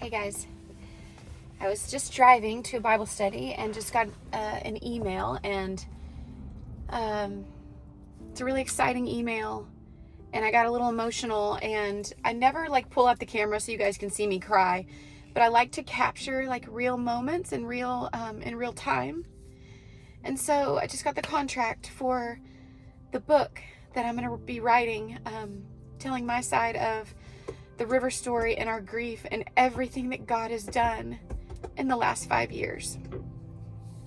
Hey guys, I was just driving to a Bible study and just got an email, and it's a really exciting email, and I got a little emotional, and I never pull out the camera so you guys can see me cry, but I like to capture real moments in real time. And so I just got the contract for the book that I'm going to be writing, telling my side of the River story and our grief and everything that God has done in the last 5 years.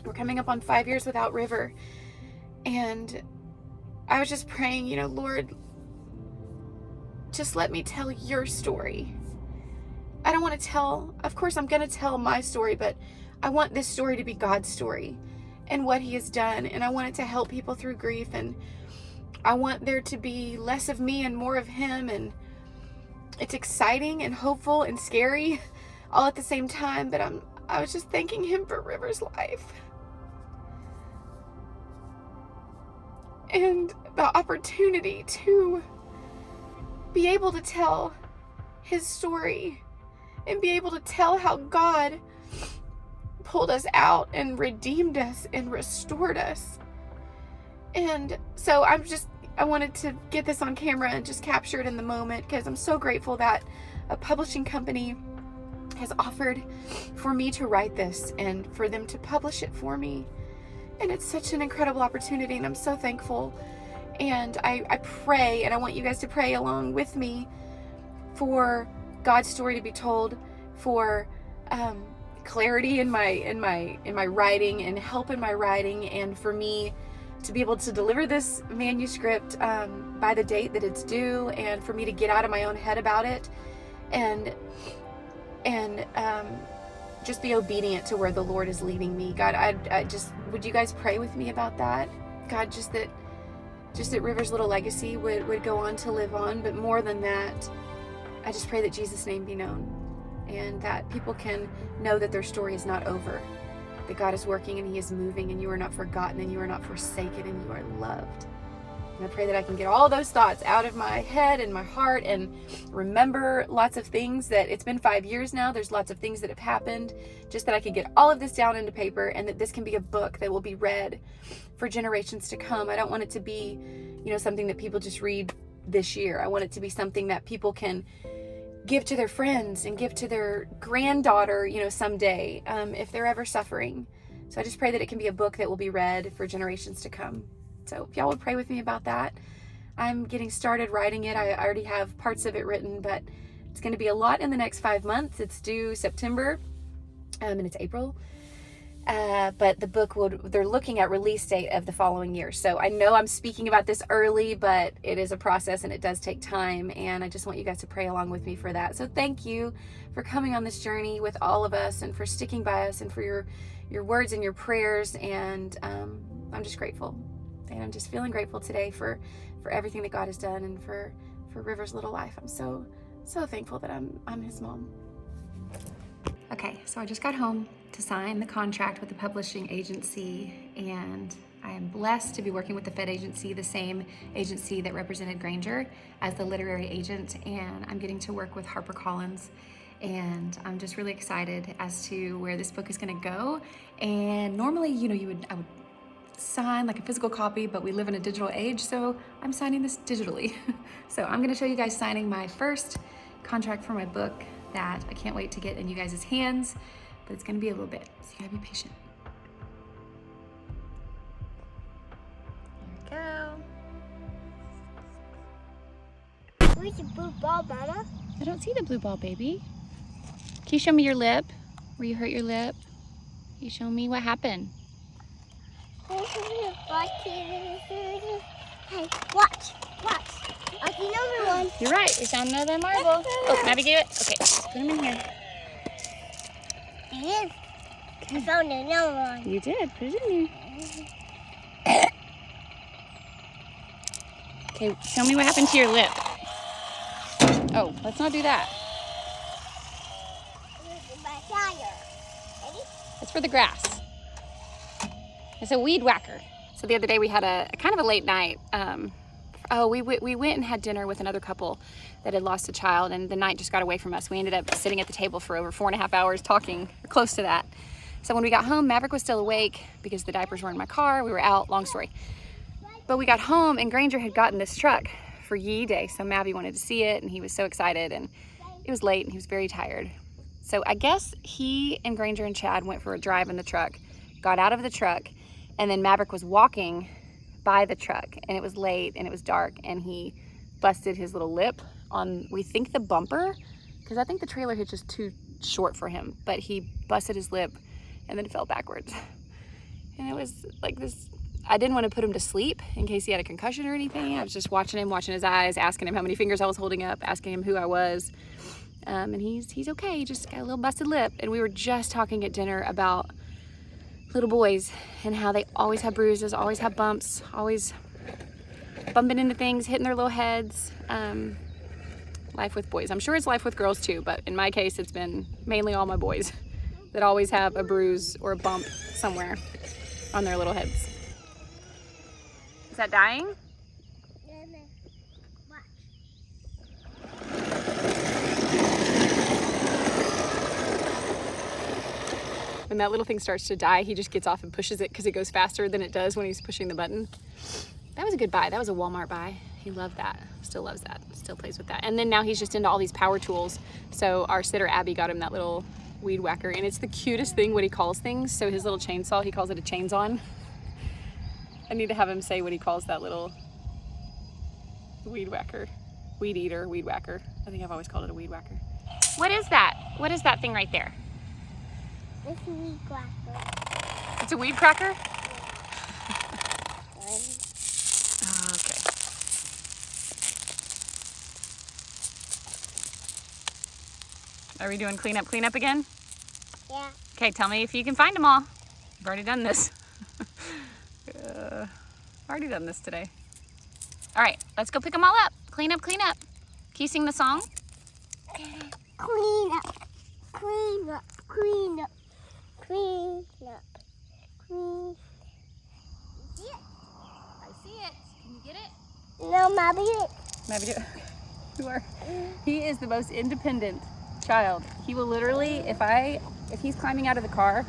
We're coming up on 5 years without River. And I was just praying, Lord, just let me tell your story. I don't want to of course I'm going to tell my story, but I want this story to be God's story and what he has done. And I want it to help people through grief. And I want there to be less of me and more of him. And it's exciting and hopeful and scary all at the same time, but I was just thanking him for River's life and the opportunity to be able to tell his story and be able to tell how God pulled us out and redeemed us and restored us. And so I wanted to get this on camera and just capture it in the moment, because I'm so grateful that a publishing company has offered for me to write this and for them to publish it for me. And it's such an incredible opportunity, and I'm so thankful. And I pray, and I want you guys to pray along with me for God's story to be told, for clarity in my writing and help in my writing, and for me to be able to deliver this manuscript by the date that it's due, and for me to get out of my own head about it, and just be obedient to where the Lord is leading me. God, I just, would you guys pray with me about that? God, just that River's little legacy would go on to live on, but more than that, I just pray that Jesus' name be known, and that people can know that their story is not over, that God is working and he is moving, and you are not forgotten, and you are not forsaken, and you are loved. And I pray that I can get all those thoughts out of my head and my heart and remember lots of things. That it's been 5 years now. There's lots of things that have happened. Just that I could get all of this down into paper, and that this can be a book that will be read for generations to come. I don't want it to be, something that people just read this year. I want it to be something that people can give to their friends and give to their granddaughter, someday, if they're ever suffering. So I just pray that it can be a book that will be read for generations to come. So if y'all would pray with me about that. I'm getting started writing it. I already have parts of it written, but it's going to be a lot in the next 5 months. It's due September, and it's April. But the book they're looking at release date of the following year. So I know I'm speaking about this early, but it is a process and it does take time. And I just want you guys to pray along with me for that. So thank you for coming on this journey with all of us, and for sticking by us, and for your words and your prayers. And I'm just grateful. And I'm just feeling grateful today for everything that God has done, and for River's little life. I'm so thankful that I'm his mom. Okay, so I just got home to sign the contract with the publishing agency, and I am blessed to be working with the Fed agency, the same agency that represented Granger as the literary agent, and I'm getting to work with HarperCollins, and I'm just really excited as to where this book is going to go. And normally, I would sign a physical copy, but we live in a digital age, so I'm signing this digitally. So I'm going to show you guys signing my first contract for my book that I can't wait to get in you guys' hands, but it's going to be a little bit, so you gotta be patient. Here we go. Where's the blue ball, Mama? I don't see the blue ball, baby. Can you show me your lip? Where you hurt your lip? Can you show me what happened? Hey, watch. I see another one. You're right, we found another marble. Oh, Maddie gave it? Okay, put him in here. There it is. I found another one. You did, put it in there. Okay, show me what happened to your lip. Oh, let's not do that. Here's my tire. Ready? It's for the grass. It's a weed whacker. So the other day we had a kind of a late night. Oh, we went and had dinner with another couple that had lost a child, and the night just got away from us. We ended up sitting at the table for over 4.5 hours talking, or close to that. So when we got home, Maverick was still awake because the diapers were in my car. We were out, long story. But we got home and Granger had gotten this truck for Yee Day. So Mavy wanted to see it and he was so excited, and it was late and he was very tired. So I guess he and Granger and Chad went for a drive in the truck, got out of the truck, and then Maverick was walking by the truck, and it was late and it was dark, and he busted his little lip on, we think, the bumper, because I think the trailer hitch is too short for him, but he busted his lip and then fell backwards. And it was like this, I didn't want to put him to sleep in case he had a concussion or anything. I was just watching him, watching his eyes, asking him how many fingers I was holding up, asking him who I was. And he's okay, he just got a little busted lip. And we were just talking at dinner about little boys and how they always have bruises, always have bumps, always bumping into things, hitting their little heads. Life with boys. I'm sure it's life with girls too, but in my case, it's been mainly all my boys that always have a bruise or a bump somewhere on their little heads. Is that dying? When that little thing starts to die, he just gets off and pushes it because it goes faster than it does when he's pushing the button. That was a good buy. That was a Walmart buy. He loved that. Still loves that. Still plays with that. And then now he's just into all these power tools. So our sitter Abby got him that little weed whacker, and it's the cutest thing what he calls things. So his little chainsaw, he calls it a chainsaw. I need to have him say what he calls that little weed whacker. Weed eater, weed whacker. I think I've always called it a weed whacker. What is that? What is that thing right there? It's a weed cracker. It's a weed cracker? Okay. Are we doing cleanup again? Yeah. Okay, tell me if you can find them all. I've already done this. Already done this today. All right, let's go pick them all up. Clean up. Can you sing the song? Clean up. Clean up. Clean up. Clean up. Clean. See it? I see it. Can you get it? No, Mabby. Maybe do it. You are. He is the most independent child. He will literally, if he's climbing out of the car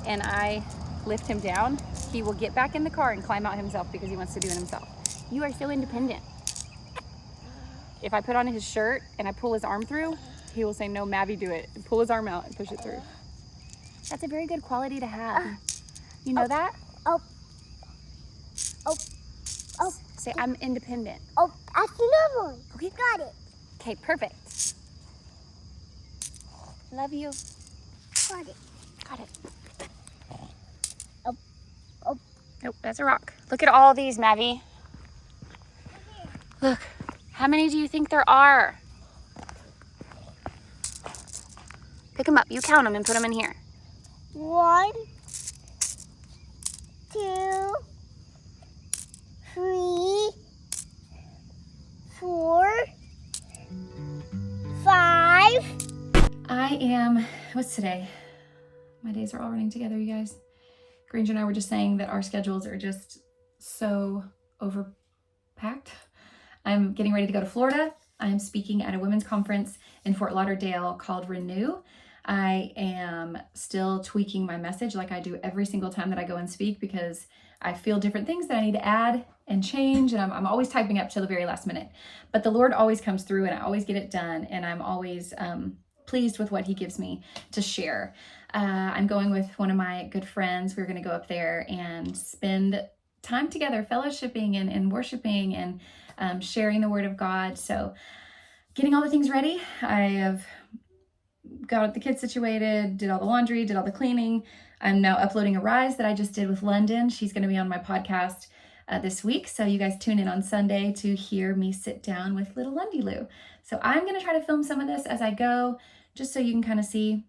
and I lift him down, he will get back in the car and climb out himself because he wants to do it himself. You are so independent. If I put on his shirt and I pull his arm through, he will say, no, Mavy, do it. And pull his arm out and push it through. That's a very good quality to have. You know that? Oh. Say, I'm independent. Oh, I see another one. Okay. Got it. Okay, perfect. Love you. Got it. Got it. Oh. Nope, that's a rock. Look at all these, Mavy. Look, how many do you think there are? Pick them up. You count them and put them in here. 1, 2, 3, 4, 5. What's today? My days are all running together, you guys. Granger and I were just saying that our schedules are just so overpacked. I'm getting ready to go to Florida. I'm speaking at a women's conference in Fort Lauderdale called Renew. I am still tweaking my message like I do every single time that I go and speak, because I feel different things that I need to add and change, and I'm always typing up till the very last minute. But the Lord always comes through and I always get it done, and I'm always pleased with what he gives me to share. I'm going with one of my good friends. We're going to go up there and spend time together fellowshipping and worshiping and sharing the word of God. So getting all the things ready. I have got the kids situated, did all the laundry, did all the cleaning. I'm now uploading a rise that I just did with London. She's going to be on my podcast this week. So you guys tune in on Sunday to hear me sit down with little Lundy Lou. So I'm going to try to film some of this as I go, just so you can kind of see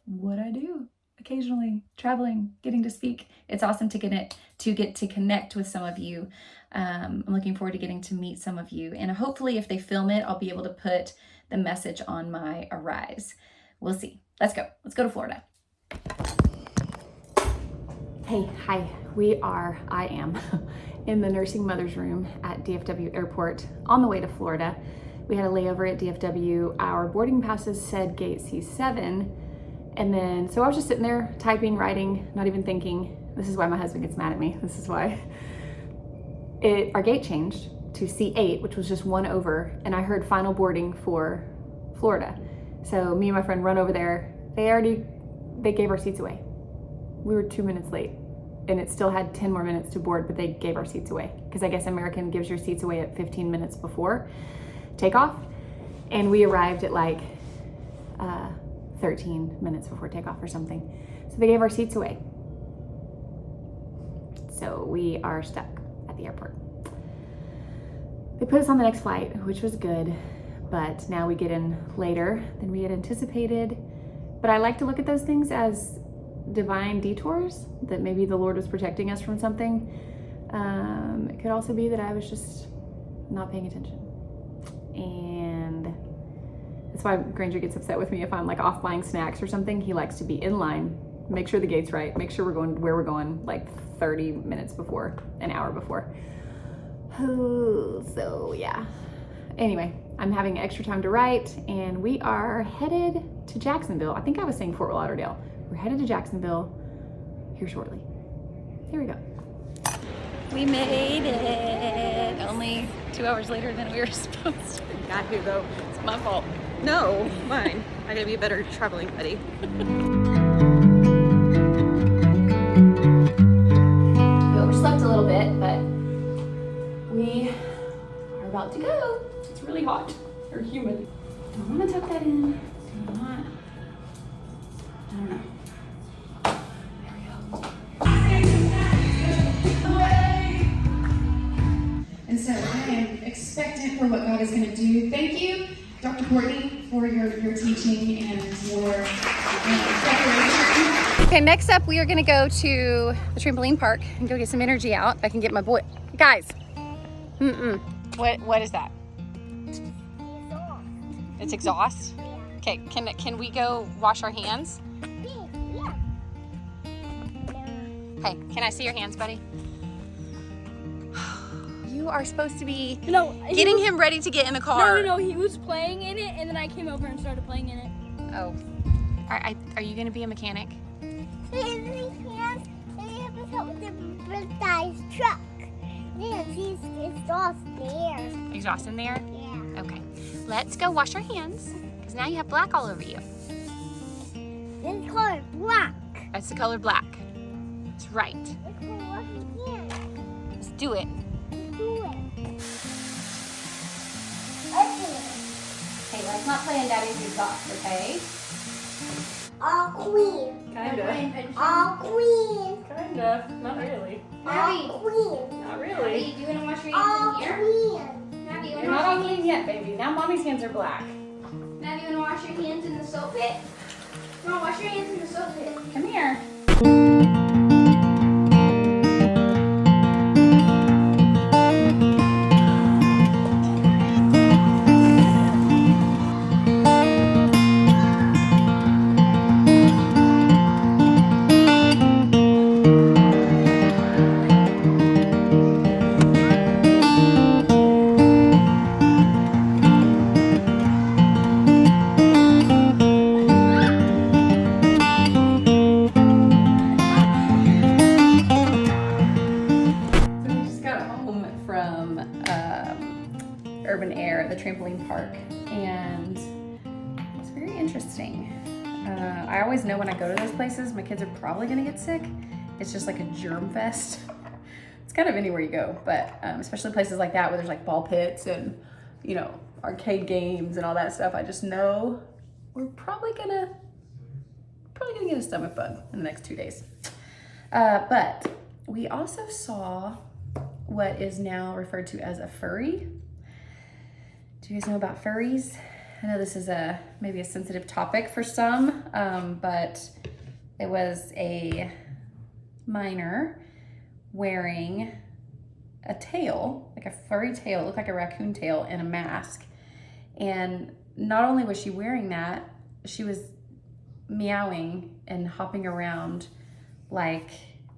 what I do occasionally, traveling, getting to speak. It's awesome to get to connect with some of you. I'm looking forward to getting to meet some of you. And hopefully if they film it, I'll be able to put the message on my Arise. We'll see. Let's go. Let's go to Florida. Hi. I am in the nursing mother's room at DFW Airport on the way to Florida. We had a layover at DFW. Our boarding passes said gate C7. And then, so I was just sitting there typing, writing, not even thinking. This is why my husband gets mad at me. This is why. Our gate changed to C8, which was just one over. And I heard final boarding for Florida. So me and my friend run over there. They gave our seats away. We were 2 minutes late. And it still had 10 more minutes to board, but they gave our seats away. Because I guess American gives your seats away at 15 minutes before takeoff. And we arrived at like 13 minutes before takeoff or something. So they gave our seats away. So we are stuck at the airport. They put us on the next flight, which was good, but now we get in later than we had anticipated. But I like to look at those things as divine detours, that maybe the Lord was protecting us from something. It could also be that I was just not paying attention. And that's why Granger gets upset with me if I'm like off buying snacks or something. He likes to be in line, make sure the gate's right, make sure we're going where we're going like 30 minutes before, an hour before. So yeah. Anyway, I'm having extra time to write and we are headed to Jacksonville. I think I was saying Fort Lauderdale. We're headed to Jacksonville here shortly. Here we go. We made it. Only 2 hours later than we were supposed to. God, Hugo. It's my fault. No, mine. I gotta be a better traveling buddy. We overslept a little bit, but we are about to go. It's really hot or humid. Do I want to tuck that in? Do I not? I don't know. And so I am expectant for what God is going to do. Thank you, Dr. Courtney, for your teaching and your preparation. Okay, next up we are gonna go to the trampoline park and go get some energy out. If I can get my boy. Guys. What is that? It's exhaust? Okay, can we go wash our hands? Hey, can I see your hands, buddy? You are supposed to be getting him ready to get in the car. No, he was playing in it, and then I came over and started playing in it. Oh. Are you gonna be a mechanic? Truck. Yeah, he's exhaust there. Exhaust in there? Yeah. Okay. Let's go wash our hands, because now you have black all over you. It's called black. That's the color black. That's right. Let's go wash your hands. Let's do it. Do it. Hey, let's not play in Daddy's exhaust, okay? All clean. Kinda. All clean. Kinda. Not really. All clean. Not really. Do you want to wash your All hands in here? clean. Matt, do you want You're to not wash all your clean hands? yet, baby. Now mommy's hands are black. Matt, do you want to wash your hands in the soap pit? Come on, wash your hands in the soap pit. Come here. trampoline park, and it's very interesting. I always know when I go to those places, my kids are probably gonna get sick. It's just like a germ fest. It's kind of anywhere you go, but especially places like that where there's like ball pits and, you know, arcade games and all that stuff. I just know we're probably gonna get a stomach bug in the next 2 days. But we also saw what is now referred to as a furry. Do you guys know about furries? I know this is maybe a sensitive topic for some, but it was a minor wearing a tail, like a furry tail, it looked like a raccoon tail, and a mask. And not only was she wearing that, she was meowing and hopping around like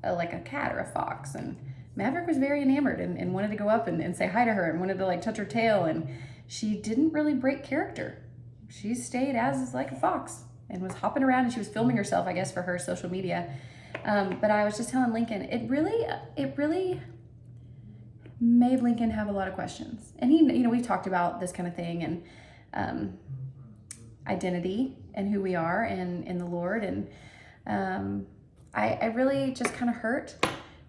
like a cat or a fox. And Maverick was very enamored and wanted to go up and say hi to her and wanted to like touch her tail. And she didn't really break character. She stayed as like a fox and was hopping around, and she was filming herself, I guess, for her social media. But I was just telling Lincoln, it really made Lincoln have a lot of questions. And he, you know, we've talked about this kind of thing and identity and who we are in the Lord. And I really just kind of hurt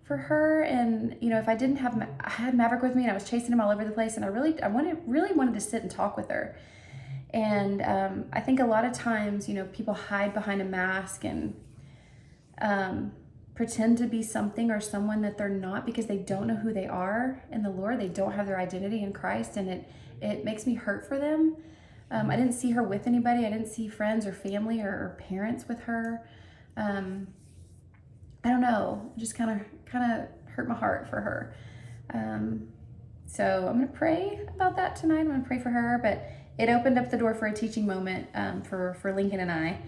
for her. And, you know, if I didn't have, I had Maverick with me and I was chasing him all over the place, and I really wanted to sit and talk with her. And I think a lot of times, you know, people hide behind a mask and pretend to be something or someone that they're not because they don't know who they are in the Lord. They don't have their identity in Christ, and it makes me hurt for them. I didn't see her with anybody. I didn't see friends or family or parents with her. I don't know, just kind of hurt my heart for her. So I'm gonna pray about that tonight. I'm gonna pray for her, but it opened up the door for a teaching moment for Lincoln and I,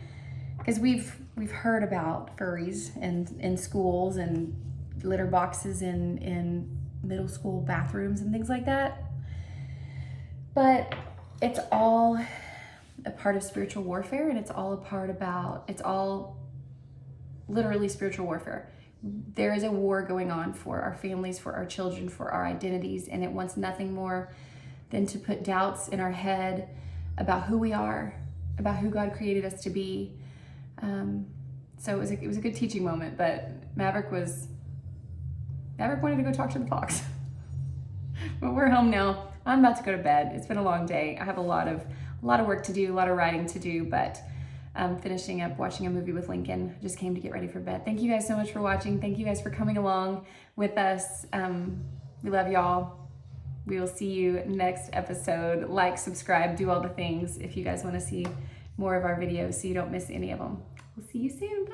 because we've heard about furries in schools and litter boxes in middle school bathrooms and things like that. But it's all a part of spiritual warfare, and it's all literally spiritual warfare. There is a war going on for our families, for our children, for our identities, and it wants nothing more than to put doubts in our head about who we are, about who God created us to be. So it was a good teaching moment, but Maverick wanted to go talk to the fox. But we're home now. I'm about to go to bed. It's been a long day. I have a lot of work to do, a lot of writing to do, but I'm finishing up watching a movie with Lincoln. Just came to get ready for bed. Thank you guys so much for watching. Thank you guys for coming along with us. We love y'all. We will see you next episode. Like, subscribe, do all the things if you guys want to see more of our videos so you don't miss any of them. We'll see you soon. Bye.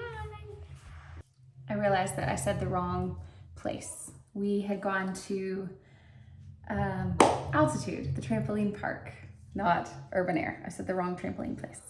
I realized that I said the wrong place. We had gone to Altitude, the trampoline park, not Urban Air. I said the wrong trampoline place.